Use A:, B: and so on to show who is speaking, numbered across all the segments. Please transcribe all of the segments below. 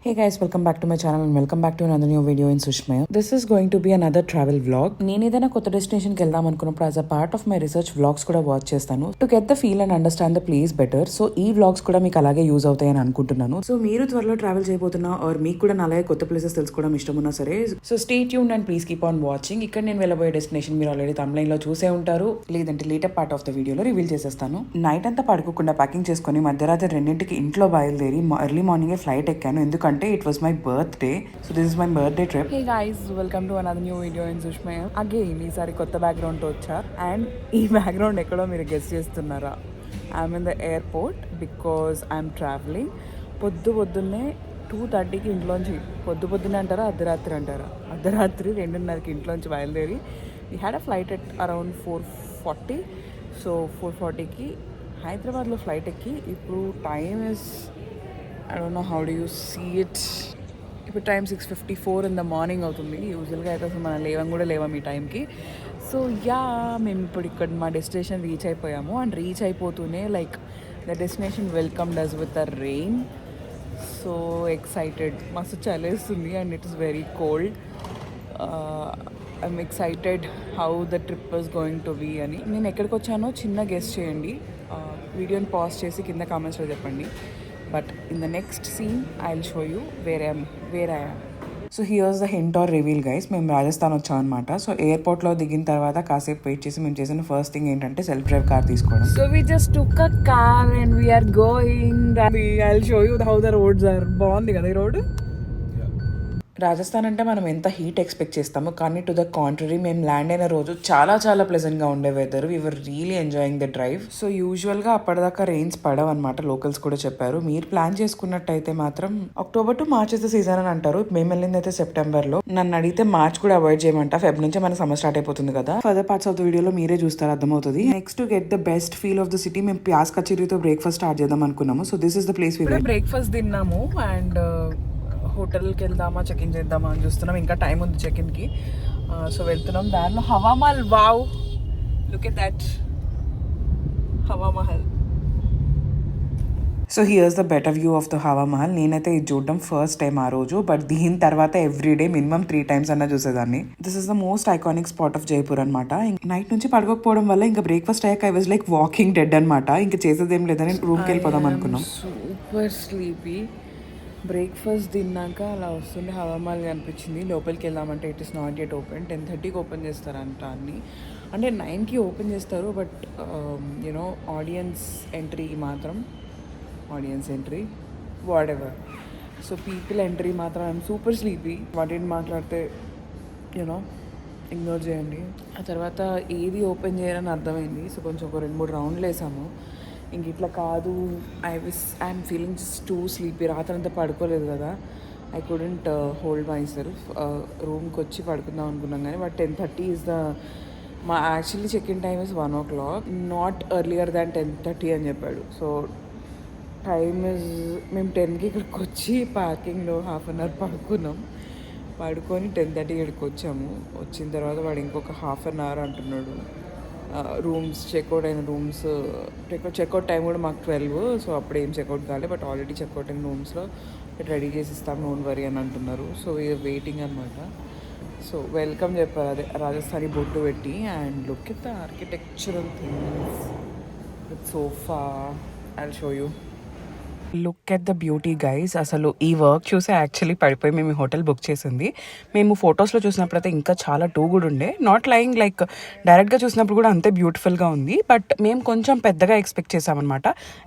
A: Hey guys, welcome back to my channel and welcome back to another new video in Sushmaya. This is going to be another travel vlog. నేను ఏదైనా కొత్త destination కి వెళ్దాం అనుకున్నప్పుడు as a part of my research vlogs కూడా watch చేస్తాను to get the feel and understand the place better. So ఈ vlogs కూడా మీకు అలాగే యూజ్ అవుతాయని అనుకుంటున్నాను. సో మీరు త్వరలో ట్రావెల్ చేయబోతున్నా ఆర్ మీకు కూడా అలాగే కొత్త ప్లేసెస్ తెలుసుకోవడం ఇష్టం ఉన్నా సరే so stay tuned and please keep on watching. ఇక్కడ నేను వెళ్ళబోయే డెస్టినేషన్ మీరు ఆల్రెడీ తమ్లైన్ లో చూసే ఉంటారు, లేదంటే లేటర్ పార్ట్ ఆఫ్ ద వీడియోలో రివీల్ చేసేస్తాను. నైట్ అంతా పడుకోకుండా ప్యాకింగ్ చేసుకుని మధ్యరాత్రి 2ంటికి ఇంట్లో బయలుదేరి ఎర్లీ మార్నింగ్ ఫ్లైట్ ఎక్కాను. ఎందుకంటే it was my birthday, so this is my birthday trip. Hey guys, welcome to another new video in Sushmaya. Again ఈసారి కొత్త బ్యాక్గ్రౌండ్ తో వచ్చా అండ్ ఈ బ్యాక్గ్రౌండ్ ఎక్కడో మీరు గెస్ చేస్తున్నారా? I'm in the airport because I'm travelling. పొద్దున్నే 2:30కి ఇంట్లోంచి పొద్దున్నే అంటారా అర్ధరాత్రి అంటారా? అర్ధరాత్రి 2:30కి ఇంట్లోంచి బయలుదేరి we had a flight at around 4:40. So 4:40కి హైదరాబాద్లో ఫ్లైట్ ఎక్కి ఇప్పుడు time is I don't know how do you see it. ఇప్పుడు టైం 6:54 in the morning అవుతుంది. యూజువల్గా అయితే అసలు మనం లేవం ఈ టైంకి. సో మేము ఇప్పుడు ఇక్కడ మా డెస్టినేషన్ రీచ్ అయిపోయాము అండ్ రీచ్ అయిపోతూనే like the destination welcomed us with the rain. So excited, మస్తు చలేస్తుంది and it is very cold. I'm excited how the trip was going to be అని. నేను ఎక్కడికి వచ్చానో చిన్న గెస్ చేయండి, వీడియోని పాజ్ చేసి కింద కామెంట్స్లో చెప్పండి. But in the next scene, I'll show you where I am. So here's the hint or reveal guys. మేము రాజస్థాన్ వచ్చాం అనమాట. సో ఎయిర్పోర్ట్లో దిగిన తర్వాత కాసేపు వెయిట్ చేసి మేము చేసిన ఫస్ట్ థింగ్ ఏంటంటే సెల్ఫ్ డ్రైవ్ కార్ తీసుకోవడం. So we just took a car and we're going. I'll show you how the roads are. బాగుంది కదా ఈ రోడ్. రాజస్థాన్ అంటే మనం ఎంత హీట్ ఎక్స్పెక్ట్ చేస్తాము, కానీ టు ద కాంట్రరీ మేము ల్యాండ్ అయిన రోజు చాలా ప్లెజెంట్గా ఉండే weather. We were really enjoying the drive. So యూజువల్గా అప్పటిదాకా రెయిన్స్ పడవు అనమాట, లోకల్స్ కూడా చెప్పారు. మీరు ప్లాన్ చేసుకున్నట్టయితే మాత్రం October to March is the season అని అంటారు. మేము వెళ్ళింది అయితే సెప్టెంబర్లో. నన్ను అడిగితే మార్చ్ కూడా అవాయిడ్ చేయమంట. ఫెబ్ నుంచి మన సమ్మర్ స్టార్ట్ అయిపోతుంది కదా. ఫర్దర్ పార్ట్స్ ఆఫ్ ద వీడియోలో మీరే చూస్తారు, అర్థమవుతుంది. Next to get the best feel of the city మేము ప్యాస్ కచేరీతో బ్రేక్ఫాస్ట్ స్టార్ట్ చేద్దాం అనుకున్నాము. So this is the place. Breakfast తిన్నాము అండ్ హోటల్కి వెళ్దామా చెక్ ఇన్ చేద్దామా అని చూస్తున్నాం. ఇంకా టైం ఉంది చెక్ ఇన్కి. సో వెళ్తున్నాం. దానిలో Hawa Mahal. Wow, look at that Hawa Mahal. So here's the better view of the Hawa Mahal. నేనైతే ఇది చూడడం ఫస్ట్ టైం ఆ రోజు, బట్ దీని తర్వాత ఎవ్రీడే మినిమం 3 times అన్నా చూసేదాన్ని. This is the most iconic spot of Jaipur అనమాట. నైట్ నుంచి పడుకోకపోవడం వల్ల ఇంకా బ్రేక్ఫాస్ట్ అయ్యాక I was like walking dead అనమాట. ఇంకా చేసేదేం లేదని రూమ్కి వెళ్ళిపోదాం అనుకున్నాం. Super sleepy. బ్రేక్ఫాస్ట్ తిన్నాక అలా వస్తుండే హవామహల్ అనిపించింది. లోపలికి వెళ్దామంటే it is not yet open. 10:30కి open చేస్తారంట అన్ని. అంటే 9కి ఓపెన్ చేస్తారు, but you know audience entry what ever. So people entry మాత్రం ఐఎమ్ సూపర్ స్లీపీ. వాటిని మాట్లాడితే యూనో ఇగ్నోర్ చేయండి. ఆ తర్వాత ఏది ఓపెన్ చేయాలని అర్థమైంది. సో కొంచెం ఒక 2-3 రౌండ్లు వేసాము. ఇంక ఇట్లా కాదు, I'm feeling just too sleepy. రాత్రి అంతా పడుకోలేదు కదా, I couldn't hold myself. రూమ్కి వచ్చి పడుకుందాం అనుకున్నాం కానీ but 10:30 is the actually check in time is 1 o'clock, not earlier than 10:30 అని చెప్పాడు. సో టైమ్ ఇస్ మేము 10కి ఇక్కడికి వచ్చి పార్కింగ్లో 1/2 hour పడుకొని 10:30 ఇక్కడికి వచ్చాము. వచ్చిన తర్వాత వాడు ఇంకొక 1/2 hour అంటున్నాడు. రూమ్స్ చెక్అవుట్ అయిన రూమ్స్ చెక్అవుట్ టైం కూడా మాకు 12. సో అప్పుడు ఏం చెక్అవుట్ కాలేదు, బట్ ఆల్రెడీ చెక్అవుట్ అయిన రూమ్స్లో రెడీ చేసి ఇస్తాం, డోంట్ వరీ అని అంటున్నారు. సో వీఆర్ వెయిటింగ్ అనమాట. సో వెల్కమ్ చెప్పారు, అదే రాజస్థానీ బొట్టు పెట్టి. And look at the architectural things with sofa. I'll show you. Look at the beauty guys. అసలు ఈ వర్క్ చూసి యాక్చువల్లీ పడిపోయి మేము ఈ హోటల్ బుక్ చేసింది. మేము ఫొటోస్లో చూసినప్పుడు అయితే ఇంకా చాలా కూడా ఉండే. నాట్ లైయింగ్, లైక్ డైరెక్ట్గా చూసినప్పుడు కూడా అంతే బ్యూటిఫుల్గా ఉంది. బట్ మేము కొంచెం పెద్దగా ఎక్స్పెక్ట్ చేసామన్నమాట.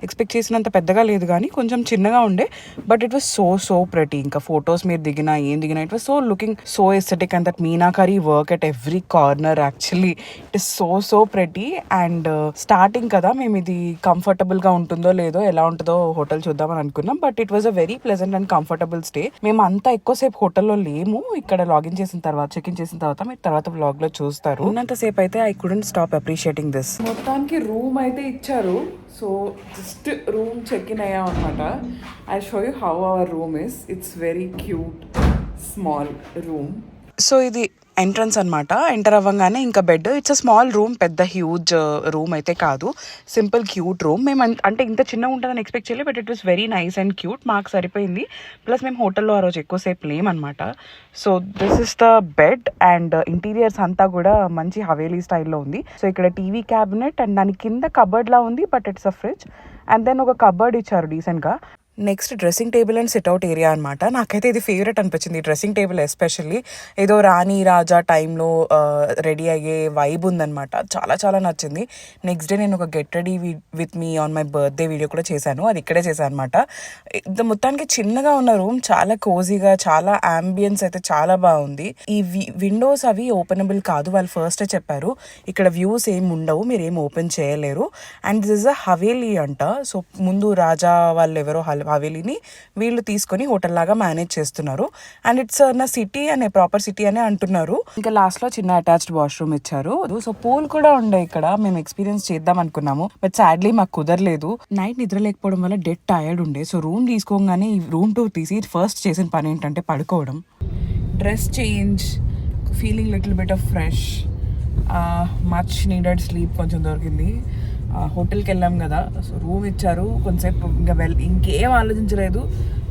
A: ఎక్స్పెక్ట్ చేసినంత పెద్దగా లేదు కానీ కొంచెం చిన్నగా ఉండే. But it was so pretty. ఇంకా ఫొటోస్ మీరు దిగినా it was so looking so aesthetic and that meenakari work at every corner. Actually it is so pretty. And starting కదా, మేము ఇది కంఫర్టబుల్గా ఉంటుందో లేదో ఎలా ఉంటుందో హోటల్ చూద్దామని అనుకున్నాం. But it was a very pleasant and comfortable stay. మేము అంతా ఎక్కువసేపు హోటల్లో లేము. ఇక్కడ లాగిన్ చేసిన తర్వాత చెక్ ఇన్ చేసిన తర్వాత మీరు తర్వాత వ్లాగ్ లో చూస్తారు. ఉన్నంతసేపు అయితే I couldn't stop appreciating this. మొత్తానికి రూమ్ అయితే ఇచ్చారు. So just room check in అయ్యాం అనమాట. I show you how our room is. It's very cute small room. So ఇది
B: ఎంట్రన్స్ అనమాట. ఎంటర్ అవ్వగానే ఇంకా bed. It's a small room, పెద్ద హ్యూజ్ రూమ్ అయితే కాదు, సింపుల్ క్యూట్ రూమ్. మేము అంటే ఇంత చిన్నగా ఉంటుందని ఎక్స్పెక్ట్ చేయలేదు, but it was very nice and cute. మాకు సరిపోయింది. ప్లస్ మేము హోటల్లో ఆ రోజు ఎక్కువసేపు లేమన్నమాట. So this is the bed and interiors అంతా కూడా మంచి హవేలీ స్టైల్లో ఉంది. సో ఇక్కడ టీవీ క్యాబినెట్ అండ్ దాని కింద కబర్డ్ లా ఉంది, but it's a fridge. And then ఒక కబర్డ్ ఇచ్చారు డీసెంట్గా. Next dressing table and sit out area అనమాట. నాకైతే ఇది ఫేవరెట్ అనిపించింది, డ్రెస్సింగ్ టేబుల్ ఎస్పెషల్లీ. ఏదో రాణి రాజా టైంలో రెడీ అయ్యే వైబ్ ఉందనమాట. చాలా చాలా నచ్చింది. నెక్స్ట్ డే నేను ఒక get ready with me on my birthday video కూడా చేశాను, అది ఇక్కడే చేశాను అనమాట. మొత్తానికి చిన్నగా ఉన్న రూమ్ చాలా కోజీగా, చాలా అంబియన్స్ అయితే చాలా బాగుంది. ఈ విండోస్ అవి ఓపెనబుల్ కాదు, వాళ్ళు ఫస్టే చెప్పారు. ఇక్కడ వ్యూస్ ఏం ఉండవు, మీరు ఏం ఓపెన్ చేయలేరు. And this is a Haveli అంట. సో ముందు రాజా వాళ్ళు ఎవరో హవేలీని వీళ్ళు తీసుకొని హోటల్ లాగా మేనేజ్ చేస్తున్నారు. అండ్ ఇట్స్ నా సిటీ అనే ప్రాపర్ సిటీ అనే అంటున్నారు. ఇంకా లాస్ట్ లో చిన్న అటాచ్డ్ వాష్రూమ్ ఇచ్చారు. సో పూల్ కూడా ఉండే ఇక్కడ. మేము ఎక్స్పీరియన్స్ చేద్దాం అనుకున్నాము, బట్ సాడ్లీ మాకు కుదరలేదు. నైట్ నిద్ర లేకపోవడం వల్ల డెడ్ టైర్డ్ ఉండే. సో రూమ్ తీసుకోగానే ఈ రూమ్ టూర్ తీసి ఫస్ట్ చేసిన పని ఏంటంటే పడుకోవడం. Dress change, feeling little bit of fresh, much needed sleep కొంచెం దొరికింది. హోటల్కి వెళ్ళాం కదా, సో రూమ్ ఇచ్చారు. కొంతసేపు ఇంకా ఇంకేం ఆలోచించలేదు,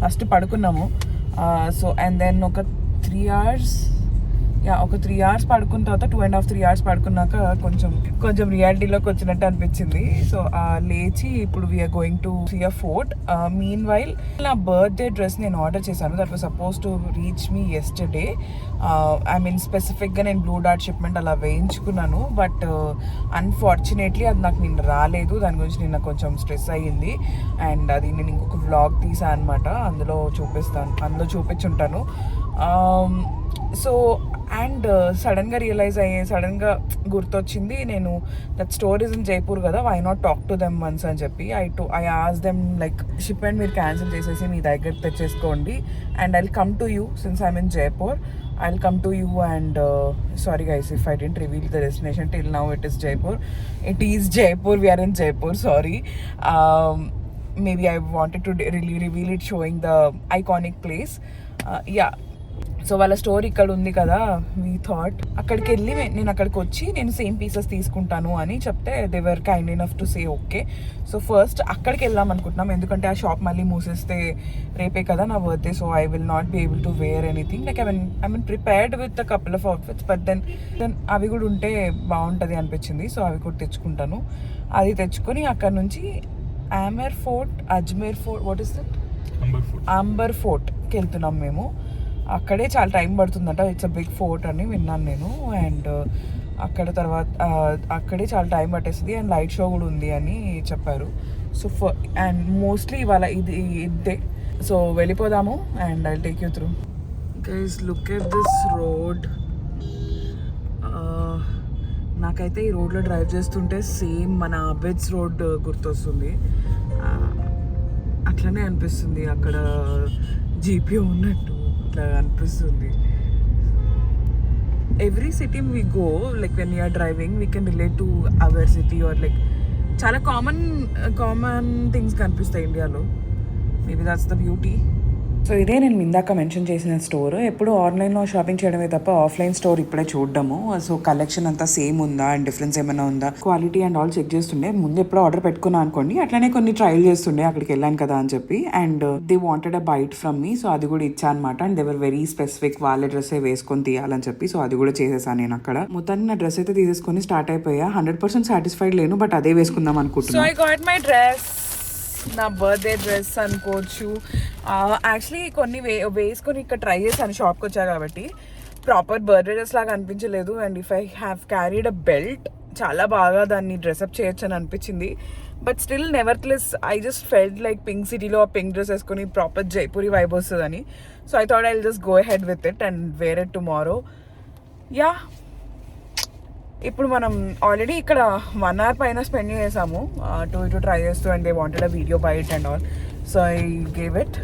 B: ఫస్ట్ పడుకున్నాము. సో అండ్ దెన్ ఒక 3 hours పడుకున్న తర్వాత 2.5 3 hours పడుకున్నాక కొంచెం రియాలిటీలోకి వచ్చినట్టు అనిపించింది. సో లేచి ఇప్పుడు we're going to see a fort. Meanwhile నా బర్త్డే డ్రెస్ నేను ఆర్డర్ చేశాను. That was suppose to reach me yesterday. I mean స్పెసిఫిక్గా నేను బ్లూ డార్ట్ షిప్మెంట్ అలా వేయించుకున్నాను, బట్ అన్ఫార్చునేట్లీ అది నాకు నిన్న రాలేదు. దాని గురించి నిన్న కొంచెం స్ట్రెస్ అయ్యింది. అండ్ అది నేను ఇంకొక వ్లాగ్ తీసాను అనమాట, అందులో చూపించుంటాను. సో అండ్ సడన్గా గుర్తొచ్చింది, నేను that store is in Jaipur కదా, why not talk to them once అని చెప్పి I ask them like shipment మీరు క్యాన్సిల్ చేసేసి మీ దగ్గర తెచ్చేసుకోండి and I will come to you since I'm in Jaipur. I'll come to you and sorry guys if I didn't reveal the destination till now. It is Jaipur. We are in Jaipur, sorry. Maybe I wanted to really reveal it showing the iconic place. Yeah, so వాళ్ళ store ఇక్కడ ఉంది కదా, we thought అక్కడికి వెళ్ళి నేను అక్కడికి వచ్చి నేను సేమ్ పీసెస్ తీసుకుంటాను అని చెప్తే they were kind enough to say okay. So first అక్కడికి వెళ్దాం అనుకుంటున్నాం, ఎందుకంటే ఆ షాప్ మళ్ళీ మూసేస్తే రేపే కదా నా birthday. So I will not be able to wear anything. Like I mean prepared with a couple of outfits, but then అవి కూడా ఉంటే బాగుంటుంది అనిపించింది. సో అవి కూడా తెచ్చుకుంటాను. అది తెచ్చుకొని అక్కడ నుంచి Ajmer fort what is that Amber ఫోర్ట్కి వెళ్తున్నాం మేము. అక్కడే చాలా టైం పడుతుందంట, ఇట్స్ అ బిగ్ ఫోర్ట్ అని విన్నాను నేను. అండ్ అక్కడే చాలా టైం పట్టేస్తుంది అండ్ లైట్ షో కూడా ఉంది అని చెప్పారు. సో అండ్ మోస్ట్లీ ఇవాళ ఇదే. సో వెళ్ళిపోదాము and I take you through. Guys look at this road. నాకైతే ఈ రోడ్లో డ్రైవ్ చేస్తుంటే సేమ్ మన అబెడ్స్ రోడ్ గుర్తొస్తుంది. అట్లనే అనిపిస్తుంది, అక్కడ జీపీ ఉన్నట్టు ఇట్లా అనిపిస్తుంది. Every city we go, like when you're driving we can relate to our city or like చాలా కామన్ థింగ్స్ కనిపిస్తాయి ఇండియాలో. Maybe that's the beauty. So ఇదే నేను ఇందాక మెన్షన్ చేసిన స్టోర్. ఎప్పుడు ఆన్లైన్లో షాపింగ్ చేయడమే తప్ప ఆఫ్లైన్ స్టోర్ ఇప్పుడే చూడడము. సో కలెక్షన్ అంతా సేమ్ ఉందా అండ్ డిఫరెన్స్ ఏమైనా ఉందా, క్వాలిటీ అండ్ ఆల్ చెక్ చేస్తుండే. ముందు ఎప్పుడో ఆర్డర్ పెట్టుకున్నా అనుకోండి, అట్లనే కొన్ని ట్రయల్ చేస్తుండే అక్కడికి వెళ్ళాను కదా అని చెప్పి. And they wanted a byte from me, so అది కూడా ఇచ్చా అనమాట. And they were very specific, వాళ్ళ డ్రెస్సే వేసుకొని తీయాలని చెప్పి. సో అది కూడా చేసేసాను నేను అక్కడ. మొత్తాన్ని నా డ్రెస్ అయితే తీసేసుకొని స్టార్ట్ అయిపోయా. 100% సాటిస్ఫైడ్ లేను, బట్ అదే వేసుకుందాం అనుకుంటున్నాను. So I got my dress, నా బర్త్డే డ్రెస్ అనుకోవచ్చు. యాక్చువల్లీ కొన్ని వేసుకొని ఇక్కడ ట్రై చేశాను షాప్కి వచ్చా కాబట్టి. ప్రాపర్ బర్త్డే డ్రెస్ లాగా అనిపించలేదు. And if I have carried a belt చాలా బాగా దాన్ని డ్రెస్అప్ చేయొచ్చు అని అనిపించింది. But still nevertheless I just felt like pink సిటీలో పింక్ డ్రెస్ వేసుకొని ప్రాపర్ జైపూరి వైబ్ వస్తుందని. So I thought I will just go ahead with it and wear it tomorrow. Yeah, ఇప్పుడు మనం ఆల్రెడీ ఇక్కడ 1 hour పైన స్పెండ్ చేసాము ఇటు ట్రై చేస్తూ. And they wanted a video by it and all. So I gave it.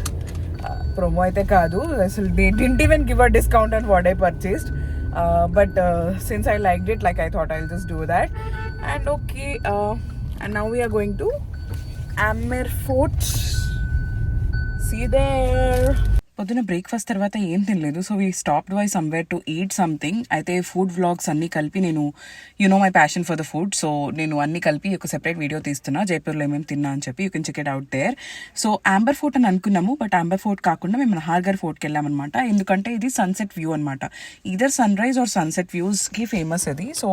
B: Promo అయితే కాదు, అసలు they didn't even give a discount on what I purchased. But since I liked it, like I thought I will just do that. And okay, and now we're going to Amer fort. See there. పొద్దున breakfast తర్వాత ఏం తినలేదు. So we stopped by somewhere to eat something. అయితే food vlogs అన్ని కలిపి నేను my passion for the food, so నేను అన్ని కలిపి ఒక సెపరేట్ వీడియో తీస్తున్నా జైపూర్లో ఏమేమి తిన్నా అని చెప్పి. You can check it out there. So Amber fort అని అనుకున్నాము, బట్ యాంబర్ ఫోర్ట్ కాకుండా మేము నహార్గర్ ఫోర్ట్కి వెళ్ళామన్నమాట. ఎందుకంటే ఇది సన్సెట్ వ్యూ అనమాట. Either sunrise or sunset వ్యూస్కి ఫేమస్ అది. సో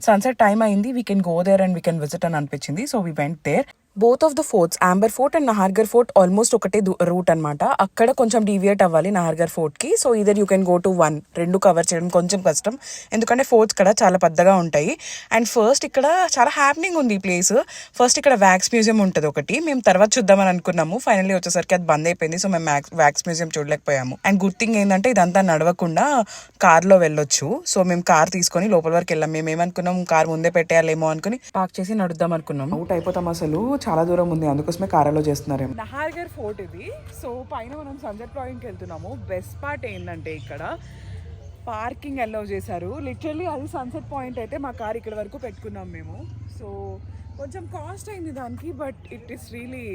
B: సన్సెట్ టైం అయింది, we can go there and we can visit అని అనిపించింది. So we went there. Both of the forts, Amber fort and Nahargarh fort almost ఒకటే route అనమాట. అక్కడ కొంచెం డీవియేట్ అవ్వాలి నహార్గర్ ఫోర్ట్కి. సో ఇదర్ you can go to one, రెండు కవర్ చేయడం కొంచెం కష్టం, ఎందుకంటే ఫోర్ట్స్ ఇక్కడ చాలా పెద్దగా ఉంటాయి. అండ్ ఫస్ట్ ఇక్కడ చాలా హ్యాపెనింగ్ ఉంది ఈ ప్లేస్. ఫస్ట్ ఇక్కడ వ్యాక్స్ మ్యూజియం ఉంటుంది ఒకటి, మేము తర్వాత చూద్దామని అనుకున్నాము. ఫైనల్లీ వచ్చేసరికి అది బంద్ అయిపోయింది, సో మేము వ్యాక్స్ మ్యూజియం చూడలేకపోయాము. అండ్ గుడ్ థింగ్ ఏంటంటే ఇదంతా నడవకుండా కార్లో వెళ్ళొచ్చు. సో మేము కార్ తీసుకొని లోపల వరకు వెళ్ళాం. మేము ఏమనుకున్నాం, కార్ ముందే పెట్టేయాలేమో అనుకుని పార్క్ చేసి నడుద్దాం అనుకున్నాం. అవుట్ అయిపోతాం, అసలు చాలా దూరం ఉంది, అందుకోసమే కారాలో చేస్తున్నారేమో. నహార్గర్ ఫోర్ట్ ఇది. సో పైన మనం సన్సెట్ పాయింట్కి వెళ్తున్నాము. బెస్ట్ పార్ట్ ఏంటంటే ఇక్కడ పార్కింగ్ అలౌ చేశారు. లిటరల్లీ అది సన్సెట్ పాయింట్ అయితే మా కార్ ఇక్కడ వరకు పెట్టుకున్నాం మేము. సో కొంచెం కాస్ట్ అయింది దానికి, but it is really,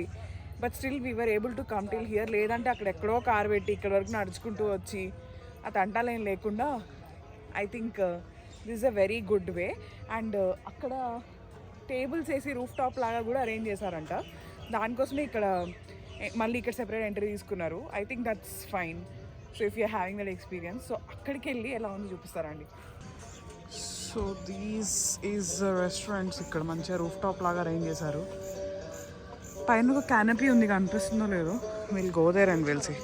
B: but still we were able to come till here. లేదంటే అక్కడ ఎక్కడో కార్ పెట్టి ఇక్కడ వరకు నడుచుకుంటూ వచ్చి ఆ తంటాలేం లేకుండా I think this a very good way. And అక్కడ టేబుల్స్ వేసి రూఫ్ టాప్ లాగా కూడా అరేంజ్ చేశారంట. దానికోసమే ఇక్కడ మళ్ళీ ఇక్కడ సెపరేట్ ఎంట్రీ తీసుకున్నారు. I think that's fine. So if you're having that experience, so అక్కడికి వెళ్ళి ఎలా ఉందో చూపిస్తారండి. So these is restaurants. ఇక్కడ మంచిగా రూఫ్ టాప్ లాగా అరేంజ్ చేశారు. పైన ఒక క్యానపీ ఉంది, కనిపిస్తుందో లేదో. We'll go there and we'll see.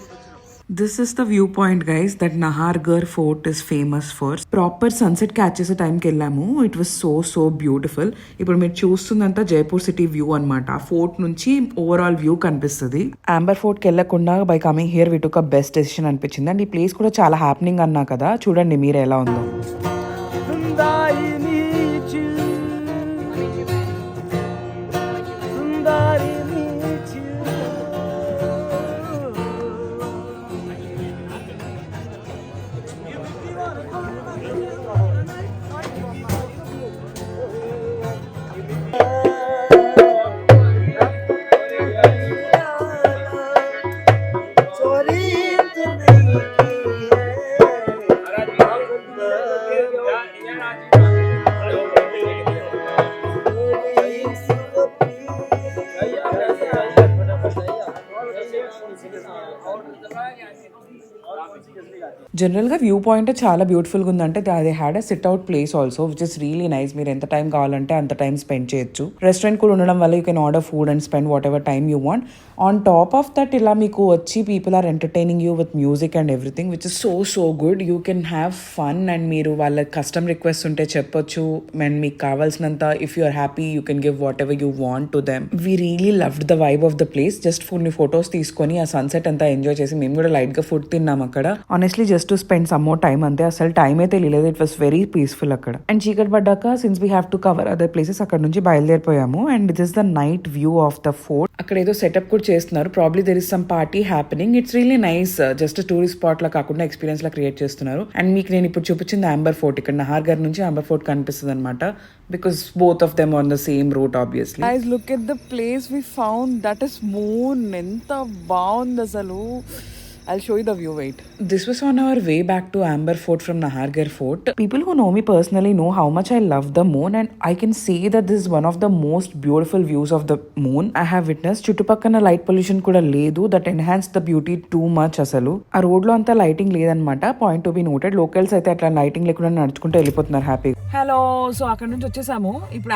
B: This is the viewpoint, guys, that Nahargarh Fort is famous for. Proper sunset catch చేసే టైంకి వెళ్ళాము. It was so beautiful. ఇప్పుడు మీరు చూస్తుందంతా జైపూర్ సిటీ వ్యూ అనమాట. ఫోర్ట్ నుంచి ఓవరాల్ వ్యూ కనిపిస్తుంది. యాంబర్ ఫోర్ట్కి వెళ్ళకుండా by coming here we took a best decision అనిపించింది. అండ్ ఈ ప్లేస్ కూడా చాలా హ్యాపెనింగ్ అన్నా కదా, చూడండి మీరు ఎలా ఉందో. జనరల్గా వ్యూ పాయింట్ చాలా బ్యూటిఫుల్గా ఉందంటే they had a SIT out place also, which is really nice. మీరు ఎంత టైం కావాలంటే అంత టైం స్పెండ్ చేయొచ్చు. రెస్టారెంట్ కూడా ఉండడం వల్ల you can order food and spend whatever time you want. On top of that ఇలా మీకు వచ్చి people are entertaining you with music and everything, which is so good. You can have fun and మీరు వాళ్ళ custom request ఉంటే చెప్పొచ్చు. And మీకు కావాల్సినంత if you are happy you can give whatever you want to them. We really loved the vibe of the place. Just కొన్ని photos తీసుకొని ఆ sunset అంతా ఎంజాయ్ చేసి మేము కూడా లైట్గా ఫుడ్ తిన్నాం అక్కడ. Honestly just to spend some more time అంతే. అసలు టైం అయితే తెలియలేదు. ఇట్ వాస్ వెరీ పీస్ఫుల్ అక్కడ. అండ్ చీకటి పడ్డాక since we have to cover other places అక్కడ నుంచి బయలుదేరిపోయాము. And this is the night view of the fort. అక్కడ ఏదో సెటప్ కూడా చేస్తున్నారు. Probably there is some party happening. It's really nice. Just tourist spot లా కాకుండా ఎక్స్పీరియన్స్ లా క్రియేట్ చేస్తున్నారు. అండ్ మీకు నేను ఇప్పుడు చూపించింది యాంబర్ ఫోర్ట్. ఇక్కడ నహార్గర్ నుంచి యాంబర్ ఫోర్ట్ కనిపిస్తుంది అనమాట. Because both of them on the same route obviously. Guys look at the place we found. That is moon. ఎంత బాగుంది అసలు. I'll show you the view, wait. This was on our way back to Amber Fort from Nahargarh Fort. People who know me personally know how much I love the moon, and I can say that this is one of the most beautiful views of the moon I have witnessed. చుట్టుపక్కన light pollution కూడా లేదు. That enhance the beauty too much. అసలు ఆ road లో అంతా lighting లేదనమాట. Point to be noted. Locals అయితే అట్లా లైటింగ్ లేకుండా నడుచుకుంటూ వెళ్ళిపోతున్నారు హ్యాపీగా. హలో, సో అక్కడ నుంచి వచ్చేసాము. ఇప్పుడు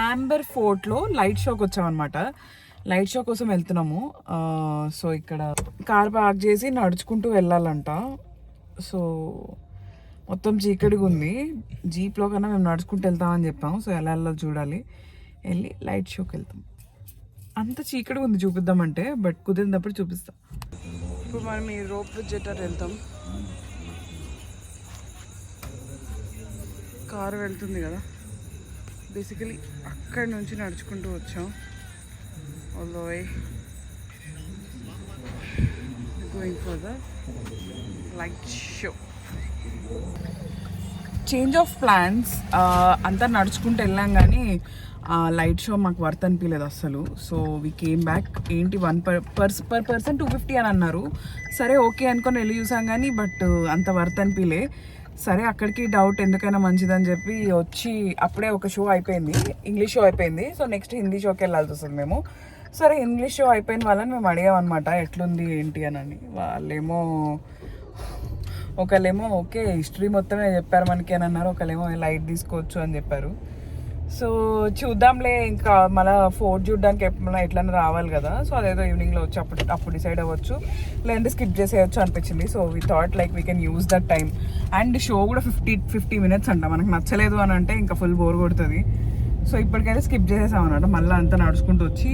B: యాంబర్ ఫోర్ట్ లో లైట్ షోకి వచ్చామన్నమాట. లైట్ షో కోసం వెళ్తున్నాము. సో ఇక్కడ కార్ పార్క్ చేసి నడుచుకుంటూ వెళ్ళాలంట. సో మొత్తం చీకటిగా ఉంది. జీప్లో కన్నా మేము నడుచుకుంటూ వెళ్తామని చెప్పాము. సో ఎలా వెళ్ళాలో చూడాలి. వెళ్ళి లైట్ షోకి వెళ్తాం. అంత చీకటిగా ఉంది చూపిద్దామంటే, బట్ కుదిరినప్పుడు చూపిస్తాం. ఇప్పుడు మనం ఈ రోప్ జెటర్ వెళ్తాం. కారు వెళ్తుంది కదా. బేసికలీ అక్కడి నుంచి నడుచుకుంటూ వచ్చాం. All the way going for the light show.
A: Change of plans. అంతా నడుచుకుంటూ వెళ్ళాం కానీ లైట్ షో మాకు వర్త్ అనిపించలేదు అస్సలు. So we came back. ఏంటి పర్ పర్సన్ 250 అని అన్నారు. సరే ఓకే అనుకొని వెళ్ళి చూసాం కానీ బట్ అంత వర్త్ అనిపించలే. సరే అక్కడికి డౌట్ ఎందుకైనా మంచిదని చెప్పి వచ్చి అప్పుడే ఒక షో అయిపోయింది, ఇంగ్లీష్ షో అయిపోయింది. సో నెక్స్ట్ హిందీ షోకి వెళ్ళాల్సి వస్తుంది మేము. సరే ఇంగ్లీష్ షో అయిపోయిన వాళ్ళని మేము అడిగామన్నమాట ఎట్లుంది ఏంటి అని. ఒకళ్ళేమో ఓకే హిస్టరీ మొత్తమే చెప్పారు మనకి అని అన్నారు, ఒకళ్ళేమో లైట్ తీసుకోవచ్చు అని చెప్పారు. సో చూద్దాంలే, ఇంకా మళ్ళీ ఫోర్త్ చూడడానికి ఎట్లన్నా రావాలి కదా. సో అదేదో ఈవినింగ్లో వచ్చి అప్పుడు డిసైడ్ అవ్వచ్చు, లేదంటే స్కిప్ చేసేయచ్చు అనిపించింది. So we thought like we can use that time. And show కూడా 50 minutes అంట. మనకు నచ్చలేదు అని అంటే ఇంకా ఫుల్ బోర్ కొడుతుంది. సో ఇప్పటికైతే స్కిప్ చేసేసాం అన్నమాట. మళ్ళీ అంతా నడుచుకుంటూ వచ్చి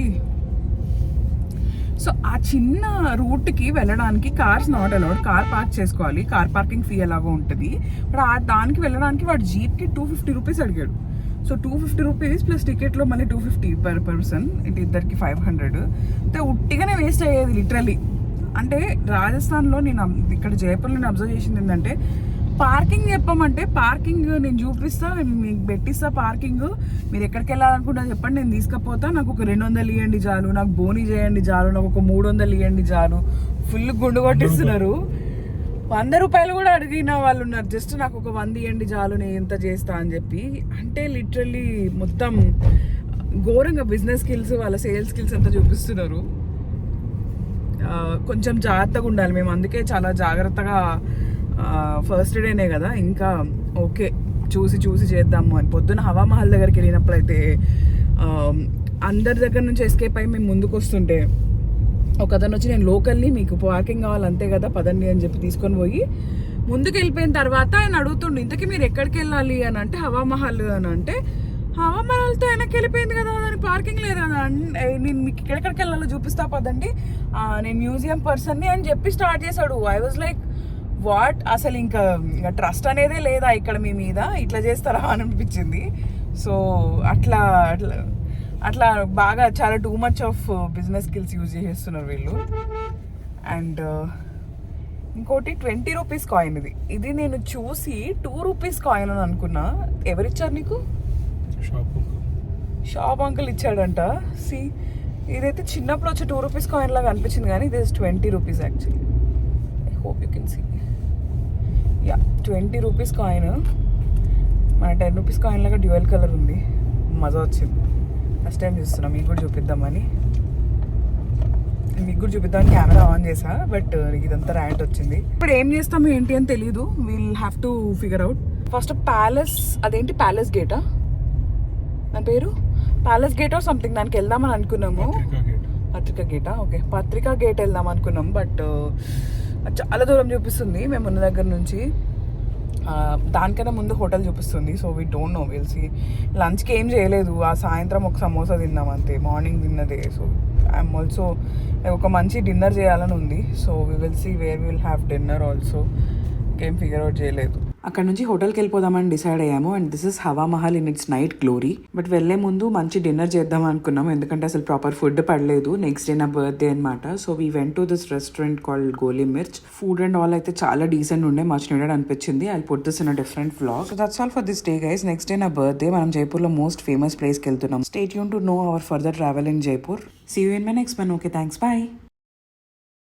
A: సో ఆ చిన్న రూట్కి వెళ్ళడానికి cars not allowed, car park చేసుకోవాలి. కార్ పార్కింగ్ ఫీ ఎలాగో ఉంటుంది. బట్ దానికి వెళ్ళడానికి వాడు జీప్కి 250 రూపీస్ అడిగాడు. సో 250 రూపీస్ ప్లస్ టికెట్లో మళ్ళీ 250 పర్ పర్సన్, ఇంటి ఇద్దరికి 500. అంటే ఉట్టిగానే వేస్ట్ అయ్యేది లిటరలీ. అంటే రాజస్థాన్లో నేను ఇక్కడ జైపూర్లో నేను అబ్జర్వ్ చేసింది ఏంటంటే, పార్కింగ్ చెప్పమంటే పార్కింగ్ నేను చూపిస్తా, మీకు పెట్టిస్తా పార్కింగ్, మీరు ఎక్కడికి వెళ్ళాలనుకుంటా చెప్పండి నేను తీసుకపోతా, నాకు ఒక 200 ఇవ్వండి చాలు, నాకు బోనీ చేయండి చాలు, నాకు ఒక 300 ఇవ్వండి చాలు. ఫుల్ గుండు కొట్టిస్తున్నారు. 100 రూపాయలు కూడా అడిగిన వాళ్ళు ఉన్నారు. జస్ట్ నాకు ఒక 100 ఇవ్వండి చాలు, నేను ఎంత చేస్తా అని చెప్పి. అంటే లిటరల్లీ మొత్తం ఘోరంగా బిజినెస్ స్కిల్స్, వాళ్ళ సేల్స్ స్కిల్స్ అంతా చూపిస్తున్నారు. కొంచెం జాగ్రత్తగా ఉండాలి మేము. అందుకే చాలా జాగ్రత్తగా ఫస్ట్ డేనే కదా, ఇంకా ఓకే చూసి చేద్దాము అని. పొద్దున హవా మహల్ దగ్గరికి వెళ్ళినప్పుడైతే అందరి దగ్గర నుంచి ఎస్కేప్ అయ్యి మేము ముందుకు వస్తుంటే ఒక అతను వచ్చి నేను లోకల్ని, మీకు పార్కింగ్ కావాలి అంతే కదా పదండి అని చెప్పి తీసుకొని పోయి ముందుకు వెళ్ళిపోయిన తర్వాత ఆయన అడుగుతుండే ఇంతకీ మీరు ఎక్కడికి వెళ్ళాలి అని అంటే హవా మహల్ అని అంటే, హవా మహల్తో వెనక్కి వెళ్ళిపోయింది కదా, దాని పార్కింగ్ లేదు కదా, నేను మీకు ఎక్కడికి వెళ్ళాలో చూపిస్తా పదండి, నేను మ్యూజియం పర్సన్ని అని చెప్పి స్టార్ట్ చేశాడు. ఐ వాజ్ లైక్ వాట్, అసలు ఇంకా ట్రస్ట్ అనేదే లేదా ఇక్కడ మీ మీద, ఇట్లా చేస్తారా అని అనిపించింది. సో అట్లా బాగా చాలా too much of business skills use చేస్తున్నారు వీళ్ళు. అండ్ ఇంకోటి 20 రూపీస్ కాయిన్. ఇది నేను చూసి 2 రూపీస్ కాయిన్ అని అనుకున్నా. ఎవరిచ్చారు నీకు? Shop uncle ఇచ్చాడంట. సి ఇదైతే చిన్నప్పుడు వచ్చే 2 రూపీస్ కాయిన్ లాగా అనిపించింది కానీ ఇది 20 rupees actually. I hope you can see. Yeah 20 rupees coin. మన 10 రూపీస్ కాయిన్ లాగా డ్యూయల్ కలర్ ఉంది. మజా వచ్చింది. ఫస్ట్ టైం చూస్తున్నా, మీకు కూడా చూపిద్దామని కెమెరా ఆన్ చేసా. బట్ ఇదంతా ర్యాంట్ వచ్చింది. ఇప్పుడు ఏం చేస్తాము ఏంటి అని తెలీదు. We'll have to figure out. First palace, అదేంటి ప్యాలెస్ గేటా దాని పేరు? ప్యాలెస్ గేట్ ఆర్ సంథింగ్, దానికి వెళ్దామని అనుకున్నాము. పత్రికా గేటా? ఓకే పత్రికా గేట్ వెళ్దాం అనుకున్నాం. బట్ చాలా దూరం చూపిస్తుంది మేము ఉన్న దగ్గర నుంచి. దానికన్నా ముందు హోటల్ చూపిస్తుంది. So we don't know, we'll see. లంచ్కి ఏం చేయలేదు, ఆ సాయంత్రం ఒక సమోసా తిన్నాం అంతే, మార్నింగ్ తిన్నదే. సో ఐఎమ్ ఆల్సో ఒక మంచి డిన్నర్ చేయాలని ఉంది. So we will see where we'll have dinner also. ఇంకేం ఫిగర్ అవుట్ చేయలేదు. అక్కడ నుంచి హోటల్కి వెళ్ళిపోదామని డిసైడ్ అయ్యాము. And this is Hawa Mahal in it's night glory. But వెళ్లే ముందు మంచి డిన్నర్ చేద్దాం అనుకున్నాం, ఎందుకంటే అసలు ప్రాపర్ ఫుడ్ పడలేదు. నెక్స్ట్ డే నా బర్త్డే అనమాట. So we went to this restaurant called Goli mirch. Food and all అయితే చాలా డీసెంట్ ఉండే, మచ్ నీడెడ్ అనిపించింది. I put this in a different vlog. So that's all for this day guys. Next day నా birthday. మనం జైపూర్లో most famous ప్లేస్కి వెళ్తున్నాం. Stay tune to know our further travel in Jaipur. See you in my next one. Okay thanks, bye.